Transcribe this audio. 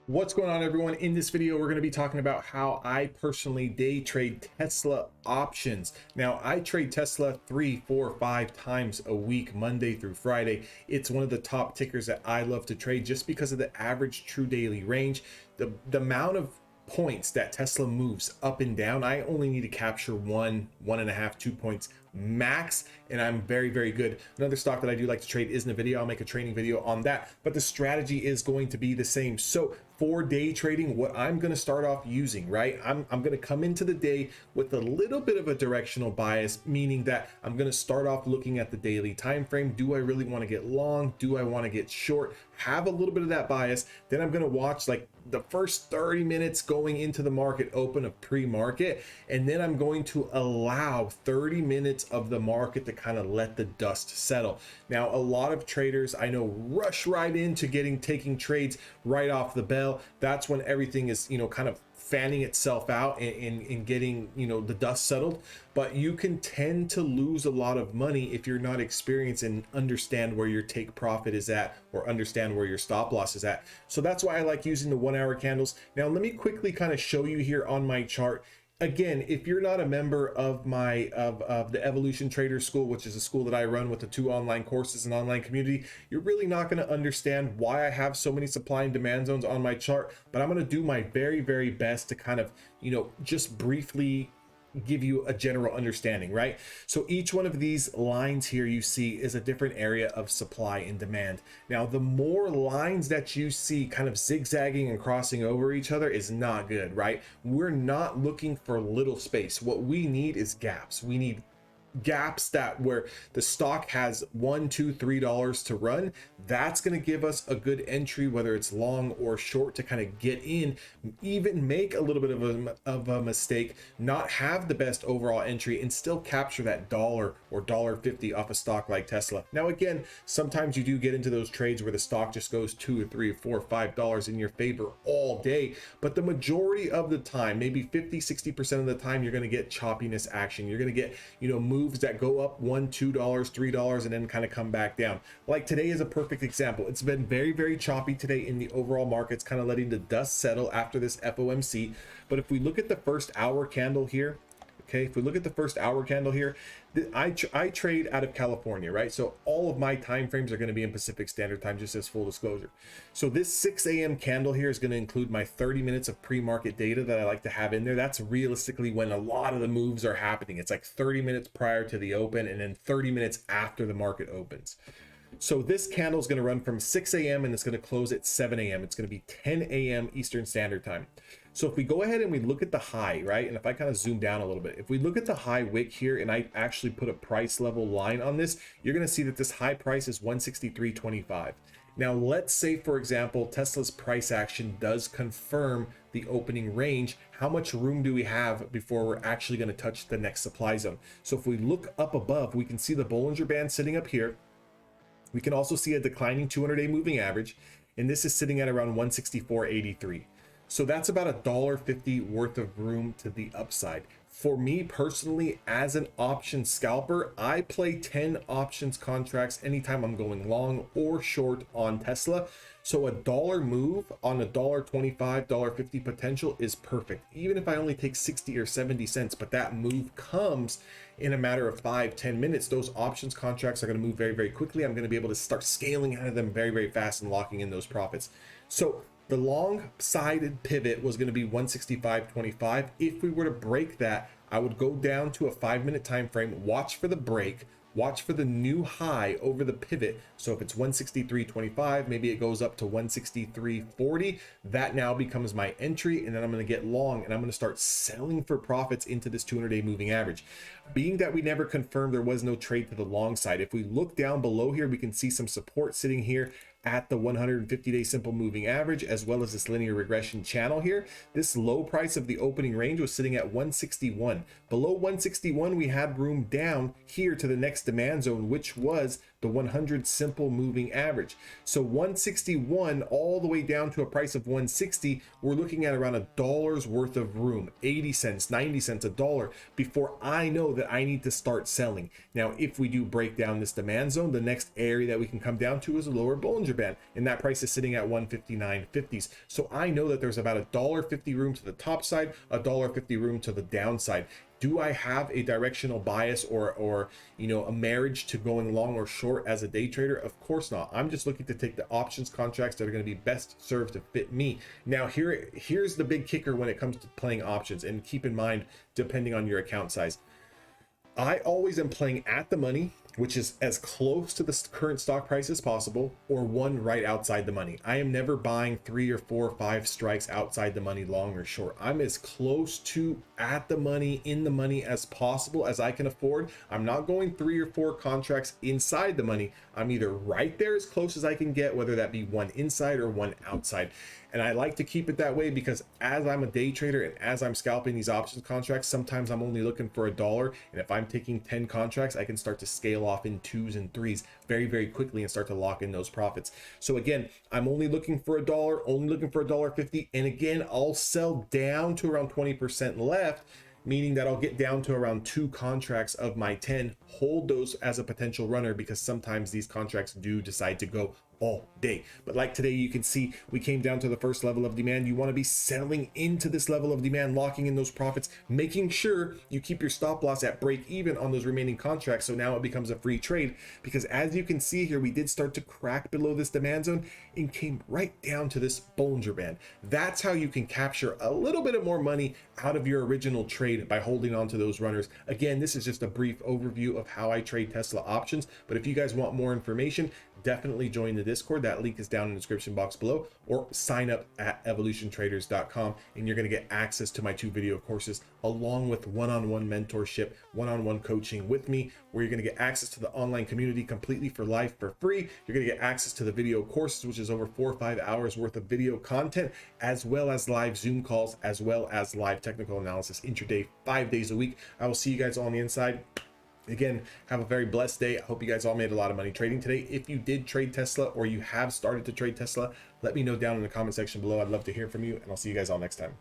What's going on, everyone? In this video, we're going to be talking about how I personally day trade Tesla options. Now, I trade Tesla 3, 4, 5 times a week, Monday through Friday. It's one of the top tickers that I love to trade just because of the average true daily range. The amount of points that Tesla moves up and down, I only need to capture 1.5, 2 points max, and I'm very, very good. Another stock that I do like to trade is NVIDIA. I'll make a trading video on that, but the strategy is going to be the same. So for day trading, what I'm going to start off using, right? I'm going to come into the day with a little bit of a directional bias, meaning that I'm going to start off looking at the daily time frame. Do I really want to get long? Do I want to get short? Have a little bit of that bias. Then I'm going to watch like the first 30 minutes going into the market open of pre-market, and then I'm going to allow 30 minutes of the market to kind of let the dust settle. Now, a lot of traders I know rush right into taking trades right off the bell. That's when everything is, kind of fanning itself out and getting, the dust settled. But you can tend to lose a lot of money if you're not experienced and understand where your take profit is at, or understand where your stop loss is at. So that's why I like using the 1 hour candles. Now, let me quickly kind of show you here on my chart. Again, if you're not a member of my of the Evolution Trader School, which is a school that I run with the 2 online courses and online community, you're really not going to understand why I have so many supply and demand zones on my chart. But I'm going to do my very, very best to kind of, just briefly give you a general understanding, right? So each one of these lines here you see is a different area of supply and demand. Now, the more lines that you see kind of zigzagging and crossing over each other is not good, right? We're not looking for little space. What we need is gaps. We need gaps that where the stock has $1, $2, $3 to run. That's going to give us a good entry, whether it's long or short, to kind of get in, even make a little bit of a mistake, not have the best overall entry, and still capture that $1 or $1.50 off a stock like Tesla. Now, again, sometimes you do get into those trades where the stock just goes $2 or $3 or $4 or $5 in your favor all day, but the majority of the time, maybe 50-60% of the time, you're going to get choppiness action. You're going to get, moves that go up $1, $2, $3, and then kind of come back down. Like today is a perfect example. It's been very, very choppy today in the overall markets, kind of letting the dust settle after this FOMC. But if we look at the first hour candle here, okay, if we look at the first hour candle here, I trade out of California, right? So all of my time frames are going to be in Pacific Standard Time, just as full disclosure. So this 6 a.m. candle here is going to include my 30 minutes of pre-market data that I like to have in there. That's realistically when a lot of the moves are happening. It's like 30 minutes prior to the open and then 30 minutes after the market opens. So this candle is going to run from 6 a.m. and it's going to close at 7 a.m. It's going to be 10 a.m. Eastern Standard Time. So if we go ahead and we look at the high, right? And if I kind of zoom down a little bit, if we look at the high wick here and I actually put a price level line on this, you're going to see that this high price is 163.25. Now, let's say, for example, Tesla's price action does confirm the opening range. How much room do we have before we're actually going to touch the next supply zone? So if we look up above, we can see the Bollinger Band sitting up here. We can also see a declining 200-day moving average, and this is sitting at around 164.83. So that's about $1.50 worth of room to the upside. For me personally, as an option scalper, I play 10 options contracts anytime I'm going long or short on Tesla. So a $1 move on a $1.25, $1.50 potential is perfect. Even if I only take 60 or 70 cents, but that move comes in a matter of 5-10 minutes, those options contracts are going to move very, very quickly. I'm going to be able to start scaling out of them very, very fast and locking in those profits. So the long sided pivot was going to be 165.25. If we were to break that, I would go down to a 5-minute time frame, watch for the break, watch for the new high over the pivot. So if it's 163.25, maybe it goes up to 163.40. That now becomes my entry, and then I'm going to get long and I'm going to start selling for profits into this 200-day moving average. Being that we never confirmed there was no trade to the long side, if we look down below here, we can see some support sitting here at the 150-day simple moving average, as well as this linear regression channel here. This low price of the opening range was sitting at 161. Below 161, we had room down here to the next demand zone, which was the 100 simple moving average. So 161 all the way down to a price of 160, we're looking at around $1 worth of room, 80 cents, 90 cents, $1, before I know that I need to start selling. Now, if we do break down this demand zone, the next area that we can come down to is a lower Bollinger Band, and that price is sitting at 159.50s. So I know that there's about $1.50 room to the top side, $1.50 room to the downside. Do I have a directional bias or a marriage to going long or short as a day trader? Of course not. I'm just looking to take the options contracts that are going to be best served to fit me. Now here's the big kicker when it comes to playing options, and keep in mind, depending on your account size, I always am playing at the money, which is as close to the current stock price as possible, or one right outside the money. I am never buying 3 or 4 or 5 strikes outside the money, long or short. I'm as close to at the money, in the money as possible as I can afford. I'm not going 3 or 4 contracts inside the money. I'm either right there as close as I can get, whether that be one inside or one outside. And I like to keep it that way because as I'm a day trader and as I'm scalping these options contracts, sometimes I'm only looking for $1. And if I'm taking 10 contracts, I can start to scale off in 2s and 3s very, very quickly and start to lock in those profits. So again, I'm only looking for $1, only looking for $1.50. And again, I'll sell down to around 20% left, meaning that I'll get down to around 2 contracts of my 10, hold those as a potential runner, because sometimes these contracts do decide to go all day. But like today, you can see we came down to the first level of demand. You want to be selling into this level of demand, locking in those profits, making sure you keep your stop loss at break even on those remaining contracts. So now it becomes a free trade, because as you can see here, we did start to crack below this demand zone and came right down to this Bollinger Band. That's how you can capture a little bit of more money out of your original trade, by holding on to those runners. Again, this is just a brief overview of how I trade Tesla options, but if you guys want more information, definitely join the Discord. That link is down in the description box below, or sign up at evolutiontraders.com, and you're going to get access to my 2 video courses, along with one-on-one mentorship, one-on-one coaching with me, where you're going to get access to the online community completely for life for free. You're going to get access to the video courses, which is over 4 or 5 hours worth of video content, as well as live Zoom calls, as well as live technical analysis intraday, 5 days a week. I will see you guys on the inside. Again, have a very blessed day. I hope you guys all made a lot of money trading today. If you did trade Tesla, or you have started to trade Tesla, let me know down in the comment section below. I'd love to hear from you, and I'll see you guys all next time.